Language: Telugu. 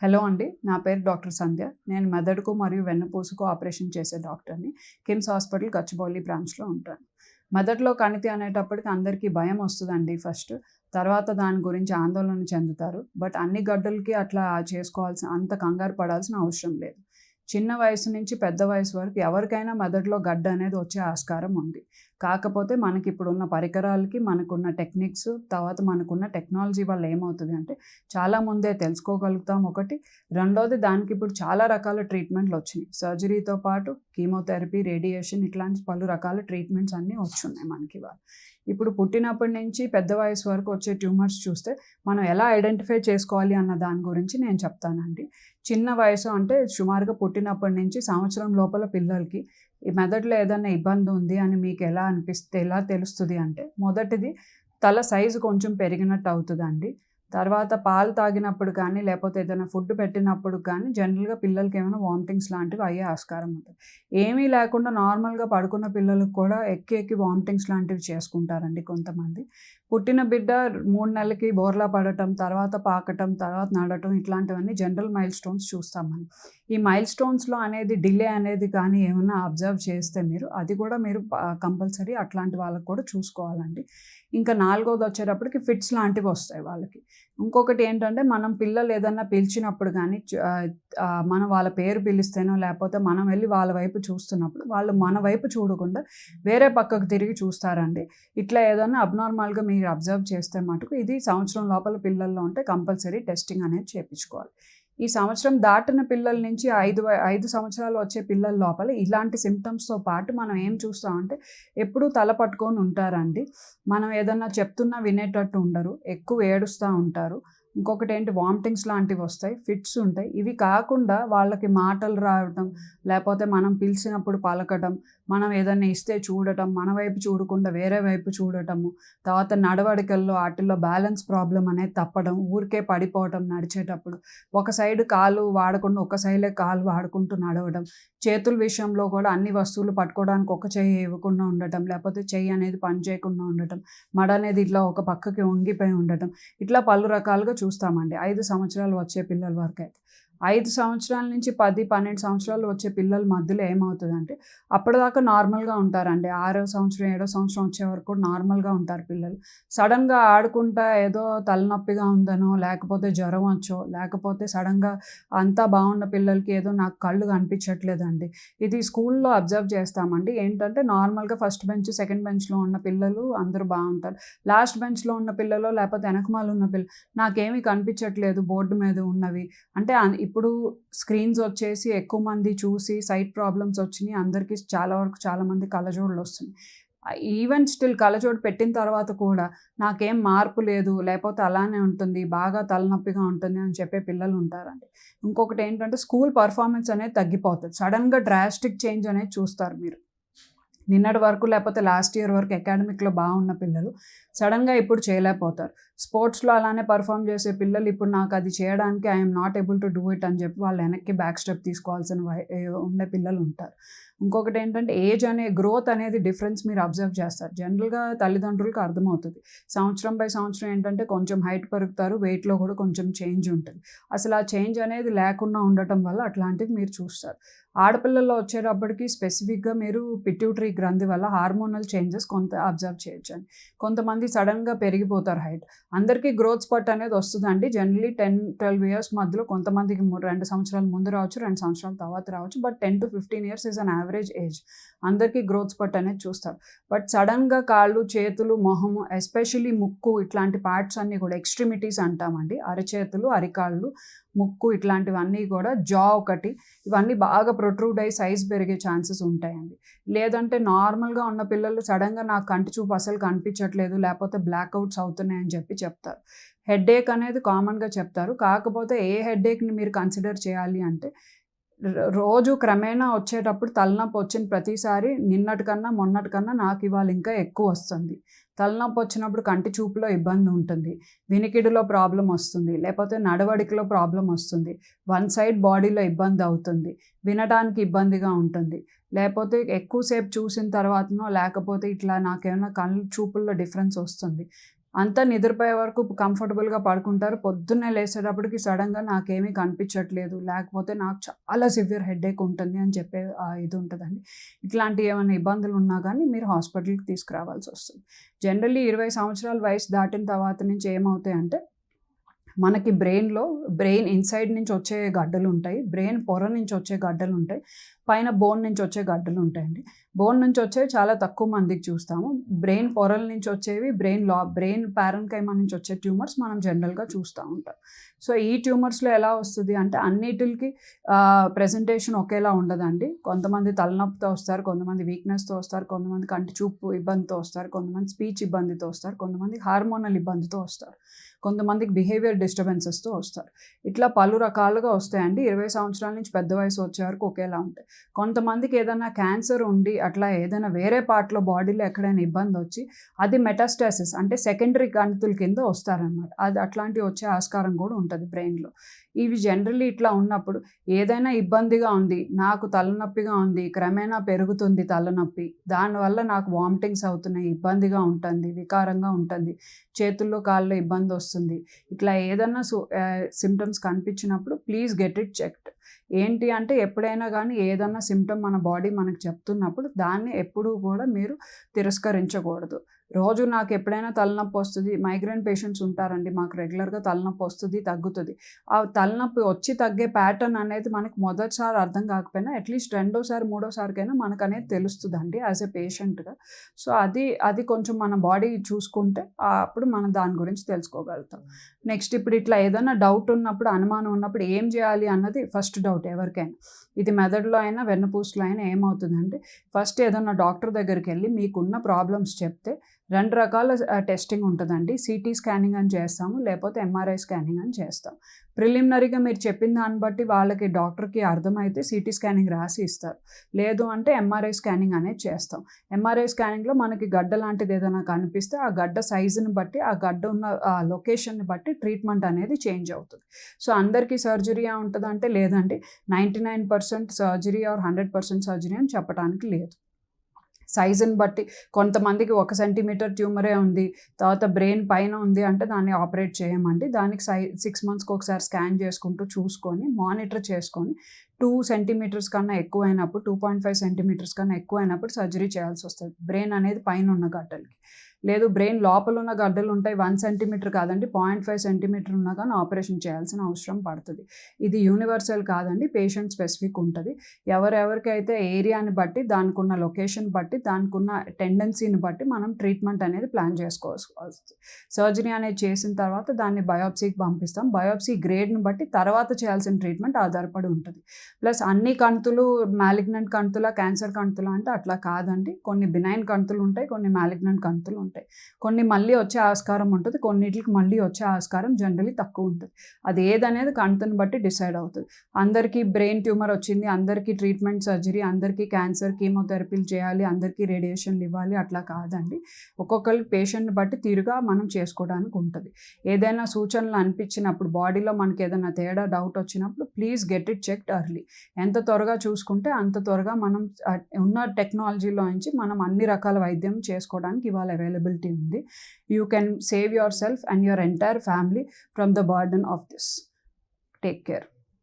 హలో అండి. నా పేరు డాక్టర్ సంధ్య. నేను మెదడుకు మరియు వెన్నుపూసకు ఆపరేషన్ చేసే డాక్టర్‌ని. కిమ్స్ హాస్పిటల్ గచ్చిబౌలి బ్రాంచ్‌లో ఉంటాను. మెదడులో కణితి అనేటప్పటికి అందరికీ భయం వస్తదండి ఫస్ట్. తర్వాత దాని గురించి ఆందోళన చెందుతారు. బట్ అన్ని గడ్డలకి అట్లా చేసుకోవాల్సిన అంత కంగారు పడాల్సిన అవసరం లేదు. చిన్న వయసు నుంచి పెద్ద వయసు వరకు ఎవరికైనా మెదడులో గడ్డ అనేది వచ్చే ఆస్కారం ఉంది. కాకపోతే మనకిప్పుడున్న పరికరాలకి, మనకున్న టెక్నిక్స్, తర్వాత మనకున్న టెక్నాలజీ వల్ల ఏమవుతది అంటే చాలా ముందే తెలుసుకోగలుగుతాం ఒకటి. రెండోది దానికి ఇప్పుడు చాలా రకాల ట్రీట్మెంట్‌లొచ్చినియి. సర్జరీతో పాటు కీమోథెరపీ, రేడియేషన్ ఇట్లాంటి పలు రకాల ట్రీట్మెంట్స్ అన్నీ వచ్చున్నాయి మనకివాళ. ఇప్పుడు పుట్టినప్పటి నుంచి పెద్ద వయసు వరకు వచ్చే ట్యూమర్స్ చూస్తే మనం ఎలా ఐడెంటిఫై చేసుకోవాలి అన్న దాని గురించి నేను చెప్తానండి. చిన్న వయసు అంటే సుమారుగా పుట్టినప్పటి నుంచి సంవత్సరం లోపల పిల్లలకి ఈ మెదడులో ఏదన్నా ఇబ్బంది ఉంది అని మీకు ఎలా తెలుస్తది అంటే మొదటిది తల సైజు కొంచెం పెరిగినట్టు అవుతదండి. తర్వాత పాలు తాగినప్పుడు కానీ, లేపోతే ఏదైనా ఫుడ్ పెట్టినప్పుడు కానీ జనరల్‌గా పిల్లలకి ఏమైనా వామిటింగ్స్ లాంటివి అయ్యే ఆస్కారం ఉంటది. ఏమీ లేకుండా నార్మల్‌గా పడుకున్న పిల్లలకు కూడా ఎక్కి ఎక్కి వామిటింగ్స్ లాంటివి చేసుకుంటారండి కొంతమంది. పుట్టిన బిడ్డ 3 నెలలకి బోర్లా పడటం, తర్వాత పాకటం, తర్వాత నడవటం ఇట్లాంటివన్నీ జనరల్ మైల్‌స్టోన్స్ చూస్తాం మనం. ఈ మైల్‌స్టోన్స్‌లో అనేది డిలే అనేది కానీ ఏమన్నా అబ్జర్వ్ చేస్తే మీరు అది కూడా మీరు కంపల్సరీ అట్లాంటి వాళ్ళకి కూడా చూసుకోవాలండి. ఇంకా నాలుగోదొచ్చేటప్పటికి ఫిట్స్ లాంటివొస్తాయి వాళ్ళకి. ఇంకొకటి ఏంటంటే మనం పిల్లలు ఏదన్నా పిలిచినప్పుడు గానీ మనం వాళ్ళ పేరు పిలిస్తేనో లేపోతే మనం వెళ్లి వాళ్ళ వైపు చూస్తున్నప్పుడు వాళ్ళు మన వైపు చూడకుండా వేరే పక్కకు తిరిగి చూస్తారండి. ఇట్లా ఏదన్నా అబ్నార్మల్‌గా మీరు అబ్జర్వ్ చేస్తే మటుకు ఇది సంవత్సరం లోపల పిల్లల్లో ఉంటే కంపల్సరీ టెస్టింగ్ అనేది చేపించుకోవాలి. ఈ సంవత్సరం దాటిన పిల్లల నుంచి 5 సంవత్సరాలు వచ్చే పిల్లల లోపల ఇలాంటి సింప్టమ్స్‌తో పాటు మనం ఏం చూస్తామంటే ఎప్పుడూ తల పట్టుకొని ఉంటారండి. మనం ఏదన్నా చెప్తున్నా వినేటట్టు ఉండరు. ఎక్కువ ఏడుస్తా ఉంటారు. ఇంకొకటేంటి వామిటింగ్స్ లాంటివొస్తాయి. ఫిట్స్ ఉంటాయి. ఇవి కాకుండా వాళ్ళకి మాటలు రావటం, లేపోతే మనం పిలిచినప్పుడు పలకటం, మనం ఏదన్నా ఇస్తే చూడటం, మన వైపు చూడకుండా వేరే వైపు చూడటము, తర్వాత నడవడికల్లో ఆటిల్లో బ్యాలెన్స్ ప్రాబ్లమ్ అనేది తప్పడం, ఊరికే పడిపోవటం నడిచేటప్పుడు, ఒక సైడ్ కాలు వాడకుండా ఒక సైడే కాలు వాడుకుంటూ నడవడం, చేతుల విషయంలో కూడా అన్ని వస్తువులు పట్టుకోవడానికి ఒక చెయ్యి ఇవ్వకుండా ఉండటం, లేపోతే చెయ్యి అనేది పని చేయకుండా ఉండటం, మడ అనేది ఇట్లా ఒక పక్కకి వంగిపోయి ఉండటం, ఇట్లా పలు రకాలుగా చూస్తామండి 5 సంవత్సరాలు వచ్చే పిల్లల వరకైతే. 5 సంవత్సరాల నుంచి 10, 12 సంవత్సరాలు వచ్చే పిల్లల మధ్యలో ఏమవుతదంటే అప్పటిదాకా నార్మల్‌గా ఉంటారండి. 6వ సంవత్సరం, 7వ సంవత్సరం వచ్చే వరకు కూడా నార్మల్‌గా ఉంటారు పిల్లలు. సడెన్‌గా ఆడుకుంటా ఏదో తలనొప్పిగా ఉందనో, లేకపోతే జ్వరం వచ్చో, లేకపోతే సడెన్‌గా అంతా బాగున్న పిల్లలకి ఏదో నాకు కళ్ళు కనిపించట్లేదండి. ఇది స్కూల్‌లో అబ్జర్వ్ చేస్తామండి. ఏంటంటే నార్మల్‌గా ఫస్ట్ బెంచ్, సెకండ్ బెంచ్‌లో ఉన్న పిల్లలు అందరూ బావుంటారు. లాస్ట్ బెంచ్‌లో ఉన్న పిల్లలో లేకపోతే వెనకమాల ఉన్న నాకేమీ కనిపించట్లేదు బోర్డ్ మీద ఉన్నవి. అంటే ఇప్పుడు స్క్రీన్స్ వచ్చేసి ఎక్కువ మంది చూసి సైట్ ప్రాబ్లమ్స్ వచ్చినియి. అందరికీ చాలా వరకు చాలామంది కళ్ళజోడులొస్తున్నాయి. ఈవెన్ స్టిల్ కళ్ళజోడు పెట్టిన తర్వాత కూడా నాకేం మార్పు లేదు, లేపోతే అలానే ఉంటుంది, బాగా తలనొప్పిగా ఉంటుంది అని చెప్పే పిల్లలుంటారండి. ఇంకొకటేంటంటే స్కూల్ పెర్ఫార్మన్స్ అనేది తగ్గిపోతది. సడెన్‌గా డ్రాస్టిక్ చేంజ్ అనేది చూస్తారు మీరు. నిన్నటి వరకు లేపోతే లాస్ట్ ఇయర్ వరకు అకాడమిక్‌లో బాగున్న పిల్లలు సడెన్‌గా ఇప్పుడు చేయలేకపోతారు. స్పోర్ట్స్‌లో అలానే పెర్ఫార్మ్ చేసే పిల్లలు ఇప్పుడు నాకది చేయడానికి I am not able to do it అని చెప్పి వాళ్ళు వెనక్కి బ్యాక్ స్టెప్ తీసుకోవాల్సిన ఉండే పిల్లలుంటారు. ఇంకొకటేంటంటే ఏజ్ అనే గ్రోత్ అనేది డిఫరెన్స్ మీరు అబ్జర్వ్ చేస్తారు. జనరల్‌గా తల్లిదండ్రులకు అర్థమవుతది. సంవత్సరం బై సంవత్సరం ఏంటంటే కొంచెం హైట్ పెరుగుతారు. వెయిట్‌లో కూడా కొంచెం చేంజ్ ఉంటది. అసలు ఆ చేంజ్ అనేది లేకుండా ఉండటం వల్ల అట్లాంటివి మీరు చూస్తారు. ఆడపిల్లల్లో వచ్చేటప్పటికి స్పెసిఫిక్‌గా మీరు పిట్యూటరీ గ్రంథి వల్ల హార్మోనల్ చేంజెస్ కొంత అబ్జర్వ్ చేయొచ్చండి. కొంతమంది సడెన్‌గా పెరిగిపోతారు హైట్. అందరికీ గ్రోత్ స్పర్ట్ అనేది వస్తదండి. జనరల్లీ 10, 12 ఇయర్స్ మధ్యలో కొంతమందికి 2 సంవత్సరాల ముందు రావచ్చు, 2 సంవత్సరాల తర్వాత రావచ్చు. But 10-15 years is an average age. అందరికీ గ్రోత్ స్పర్ట్ అనేది చూస్తారు. బట్ సడెన్‌గా కాళ్ళు, చేతులు, మొహము ఎస్పెషల్లీ ముక్కు ఇట్లాంటి పార్ట్స్ అన్నీ కూడా ఎక్స్‌ట్రిమిటీస్ అంటామండి. అరచేతులు, అరికాళ్ళు, ముక్కు ఇట్లాంటివన్నీ కూడా ఒకటి ఇవన్నీ బాగా ప్రొట్రూడ్ అయ్యి సైజ్ పెరిగే ఛాన్సెస్ ఉంటాయండి. లేదంటే నార్మల్‌గా ఉన్న పిల్లలు సడెన్‌గా నాకు కంటి చూపు అసలు కనిపించట్లేదు, లేపోతే బ్లాక్ అవుట్స్ అవుతున్నాయని చెప్పి చెప్తారు. హెడ్‌ఏక్ అనేది కామన్‌గా చెప్తారు. కాకపోతే ఏ హెడ్‌ఏక్‌ని మీరు కన్సిడర్ చేయాలి అంటే రోజు క్రమేణా వచ్చేటప్పుడు తలనొప్పి వచ్చిన ప్రతిసారి నిన్నటి కన్నా, మొన్నటి కన్నా నాకివాళ ఇంకా ఎక్కువొస్తుంది. తలనొప్పి వచ్చినప్పుడు కంటి చూపులో ఇబ్బంది ఉంటుంది. వినికిడిలో ప్రాబ్లమ్ వస్తుంది. లేపోతే నడవడికలో ప్రాబ్లమ్ వస్తుంది. వన్ సైడ్ బాడీలో ఇబ్బంది అవుతుంది. వినడానికి ఇబ్బందిగా ఉంటుంది. లేపోతే ఎక్కువ సేపు చూసిన తర్వాతనో లేకపోతే ఇట్లా నాకేమైనా కళ్ళు చూపుల్లో డిఫరెన్స్ వస్తుంది. అంతా నిద్రపోయే వరకు కంఫర్టబుల్గా పడుకుంటారు. పొద్దున్నే లేచేటప్పటికి సడన్గా నాకేమీ కనిపించట్లేదు, లేకపోతే నాకు చాలా సివియర్ హెడేక్ ఉంటుంది అని చెప్పే ఇది ఉంటుందండి. ఇట్లాంటి ఏమైనా ఇబ్బందులు ఉన్నా కానీ మీరు హాస్పిటల్కి తీసుకురావాల్సి వస్తుంది. జనరల్లీ 20 సంవత్సరాల వయసు దాటిన తర్వాత నుంచి ఏమవుతాయంటే మనకి బ్రెయిన్ ఇన్సైడ్ నుంచి వచ్చే గడ్డలు ఉంటాయి, బ్రెయిన్ పొర నుంచి వచ్చే గడ్డలు ఉంటాయి, పైన బోన్ నుంచి వచ్చే గడ్డలు ఉంటాయండి. బోన్ నుంచి వచ్చేవి చాలా తక్కువ మందికి చూస్తాము. బ్రెయిన్ పొరల నుంచి వచ్చేవి బ్రెయిన్ ప్యారెన్కైమా నుంచి వచ్చే ట్యూమర్స్ మనం జనరల్గా చూస్తూ ఉంటాం. సో ఈ ట్యూమర్స్లో ఎలా వస్తుంది అంటే అన్నిటికి ప్రెజెంటేషన్ ఒకేలా ఉండదండి. కొంతమంది తలనొప్పితో వస్తారు, కొంతమంది వీక్నెస్తో వస్తారు, కొంతమంది కంటి చూపు ఇబ్బందితో వస్తారు, కొంతమంది స్పీచ్ ఇబ్బందితో వస్తారు, కొంతమంది హార్మోనల్ ఇబ్బందితో వస్తారు, కొంతమందికి బిహేవియర్ డిస్టర్బెన్సెస్తో వస్తారు. ఇట్లా పలు రకాలుగా వస్తాయండి. 20 సంవత్సరాల నుంచి పెద్ద వయసు వచ్చే వరకు ఒకేలా ఉంటాయి. కొంతమందికి ఏదైనా క్యాన్సర్ ఉండి అట్లా ఏదైనా వేరే పార్ట్లో బాడీలో ఎక్కడైనా ఇబ్బంది వచ్చి అది మెటాస్టాసిస్ అంటే సెకండరీ కణుతుల కింద వస్తారనమాట. అది అట్లాంటివి వచ్చే ఆస్కారం కూడా ఉంటుంది బ్రెయిన్లో. ఇవి జనరల్లీ ఇట్లా ఉన్నప్పుడు ఏదైనా ఇబ్బందిగా ఉంది, నాకు తలనొప్పిగా ఉంది, క్రమేణా పెరుగుతుంది తలనొప్పి, దానివల్ల నాకు వామిటింగ్స్ అవుతున్నాయి, ఇబ్బందిగా ఉంటుంది, వికారంగా ఉంటుంది, చేతుల్లో కాళ్ళలో ఇబ్బంది వస్తుంది, ఇట్లా ఏదన్నా సిమ్టమ్స్ కనిపించినప్పుడు ప్లీజ్ గెట్ ఇట్ చెక్డ్. ఏంటి అంటే ఎప్పుడైనా కానీ ఏదన్నా సిమ్టమ్ మన బాడీ మనకు చెప్తున్నప్పుడు దాన్ని ఎప్పుడూ కూడా మీరు తిరస్కరించకూడదు. రోజు నాకు ఎప్పుడైనా తలనొప్పి వస్తుంది, మైగ్రేన్ పేషెంట్స్ ఉంటారండి, మాకు రెగ్యులర్గా తలనొప్పి వస్తుంది, తగ్గుతుంది. ఆ తలనొప్పి వచ్చి తగ్గే ప్యాటర్న్ అనేది మనకు మొదటిసారి అర్థం కాకపోయినా అట్లీస్ట్ రెండోసారి మూడోసారికైనా మనకు అనేది తెలుస్తుందండి యాజ్ ఎ పేషెంట్గా. సో అది కొంచెం మన బాడీ చూసుకుంటే అప్పుడు మనం దాని గురించి తెలుసుకోగలుగుతాం. నెక్స్ట్ ఇప్పుడు ఇట్లా ఏదైనా డౌట్ ఉన్నప్పుడు, అనుమానం ఉన్నప్పుడు ఏం చేయాలి అన్నది ఫస్ట్ డౌట్ ఎవరికైనా. ఇది మెదడులో అయినా వెన్నుపూసలో అయినా ఏమవుతుందంటే ఫస్ట్ ఏదైనా డాక్టర్ దగ్గరికి వెళ్ళి మీకున్న ప్రాబ్లమ్స్ చెప్తే 2 రకాల టెస్టింగ్ ఉంటుందండి. సిటీ స్కానింగ్ అని చేస్తాము, లేకపోతే ఎంఆర్ఐ స్కానింగ్ అని చేస్తాం. ప్రిలిమినరీగా మీరు చెప్పిన దాన్ని బట్టి వాళ్ళకి డాక్టర్కి అర్థమైతే సిటీ స్కానింగ్ రాసి ఇస్తారు, లేదు అంటే ఎంఆర్ఐ స్కానింగ్ అనేది చేస్తాం. ఎంఆర్ఐ స్కానింగ్లో మనకి గడ్డ లాంటిది ఏదైనా కనిపిస్తే ఆ గడ్డ సైజుని బట్టి, ఆ గడ్డ ఉన్న లొకేషన్ని బట్టి ట్రీట్మెంట్ అనేది చేంజ్ అవుతుంది. సో అందరికీ సర్జరీయా ఉంటుందంటే లేదండి. 99% సర్జరీ ఆర్ 100% సర్జరీ అని చెప్పడానికి లేదు. సైజుని బట్టి కొంతమందికి 1 సెంటీమీటర్ ట్యూమరే ఉంది, తర్వాత బ్రెయిన్ పైన ఉంది అంటే దాన్ని ఆపరేట్ చేయమండి. దానికి 6 మంత్స్కి ఒకసారి స్కాన్ చేసుకుంటూ చూసుకొని మానిటర్ చేసుకొని 2 సెంటీమీటర్స్ కన్నా ఎక్కువైనప్పుడు, 2.5 సెంటీమీటర్స్ కన్నా ఎక్కువైనప్పుడు సర్జరీ చేయాల్సి వస్తుంది బ్రెయిన్ అనేది పైన ఉన్న గడ్డలకి. లేదు బ్రెయిన్ లోపల ఉన్న గడ్డలు ఉంటాయి, 1 సెంటీమీటర్ కాదండి 0.5 సెంటీమీటర్ ఉన్నా కానీ ఆపరేషన్ చేయాల్సిన అవసరం పడుతుంది. ఇది యూనివర్సల్ కాదండి, పేషెంట్ స్పెసిఫిక్ ఉంటుంది. ఎవరెవరికైతే ఏరియాని బట్టి, దానికి ఉన్న లొకేషన్ బట్టి, దానికి ఉన్న టెండెన్సీని బట్టి మనం ట్రీట్మెంట్ అనేది ప్లాన్ చేసుకోవాల్సి వస్తుంది. సర్జరీ అనేది చేసిన తర్వాత దాన్ని బయాప్సీకి పంపిస్తాం. బయాప్సీ గ్రేడ్ని బట్టి తర్వాత చేయాల్సిన ట్రీట్మెంట్ ఆధారపడి ఉంటుంది. ప్లస్ అన్ని కణుతులు మ్యాలిగ్నెంట్ కణుతుల, క్యాన్సర్ కణుతుల అంటే అట్లా కాదండి. కొన్ని బినైన్ కణుతులు ఉంటాయి, కొన్ని మ్యాలిగ్నెంట్ కణుతులు ఉంటాయి. కొన్ని మళ్ళీ వచ్చే ఆస్కారం ఉంటుంది, కొన్నిటికి మళ్ళీ వచ్చే ఆస్కారం జనరల్లీ తక్కువ ఉంటుంది. అది ఏదనేది కణుతుని బట్టి డిసైడ్ అవుతుంది. అందరికీ బ్రెయిన్ ట్యూమర్ వచ్చింది, అందరికీ ట్రీట్మెంట్ సర్జరీ, అందరికీ క్యాన్సర్ కీమోథెరపీలు చేయాలి, అందరికీ రేడియేషన్లు ఇవ్వాలి అట్లా కాదండి. ఒక్కొక్కరికి పేషెంట్ని బట్టి తీరుగా మనం చేసుకోవడానికి ఉంటుంది. ఏదైనా సూచనలు అనిపించినప్పుడు, బాడీలో మనకి ఏదైనా తేడా డౌట్ వచ్చినప్పుడు please get it checked early. ఎంత త్వరగా చూసుకుంటే అంత త్వరగా మనం ఉన్న టెక్నాలజీలో నుంచి మనం అన్ని రకాల వైద్యం చేసుకోవడానికి ఇవాళ అవైలబిలిటీ ఉంది. You can save yourself and your entire family from the burden of this. Take care.